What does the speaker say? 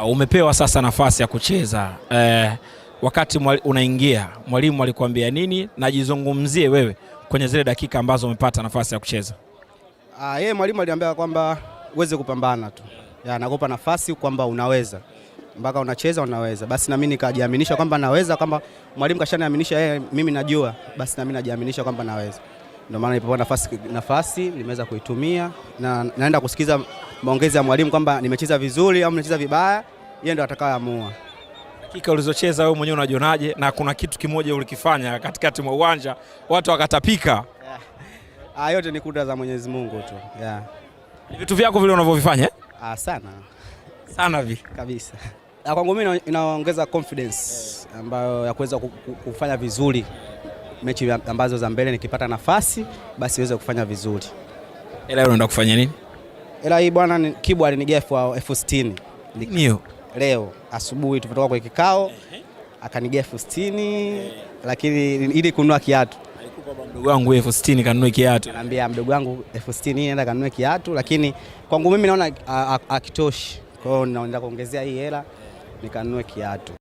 Umepewa sasa nafasi ya kucheza. Wakati unaingia, mwalimu alikwambia nini, na jizungumzie wewe kwenye zile dakika ambazo umepata nafasi ya kucheza? Yeye mwalimu aliambia kwamba uweze kupambana tu. Nakupa nafasi kwamba unaweza. Mpaka unacheza unaweza. Basi na mimi nikajiaminisha kwamba naweza, kwamba mwalimu kashaniaminisha yeye, mimi najua, basi na mimi najiaminisha kwamba naweza. Ndio maana nilipopewa nafasi nimeweza kuitumia, na naenda kusikiza maongezi ya mwalimu kwamba nimecheza vizuri au nimecheza vibaya, yeye ndio atakayeamua. Dakika ulizocheza wewe mwenyewe unajionaje? Na kuna kitu kimoja ulikifanya katikati mwa uwanja watu wakatapika. Yote ni kudra za Mwenyezi Mungu tu. Ni vitu vyako vile unavyovifanya? Sana kabisa. Kwangu mimi inaongeza confidence ambayo ya kuweza kufanya vizuri mechi ambazo za mbele, nikipata nafasi basi niweze kufanya vizuri. Leo unaenda kufanya nini? Hii bwana Kibu alinigia elfu 60. Ndio. Leo asubuhi tumetoka kwa kikao, akanigia elfu 60, lakini ili kununua kiatu. Alikupa mdogo wangu elfu 60 kanunue kiatu. Anambia mdogo wangu elfu 60 nenda kanunue kiatu, lakini kwangu mimi naona akitoshi. Kwa hiyo naenda kuongezea hii hela nikanunue kiatu.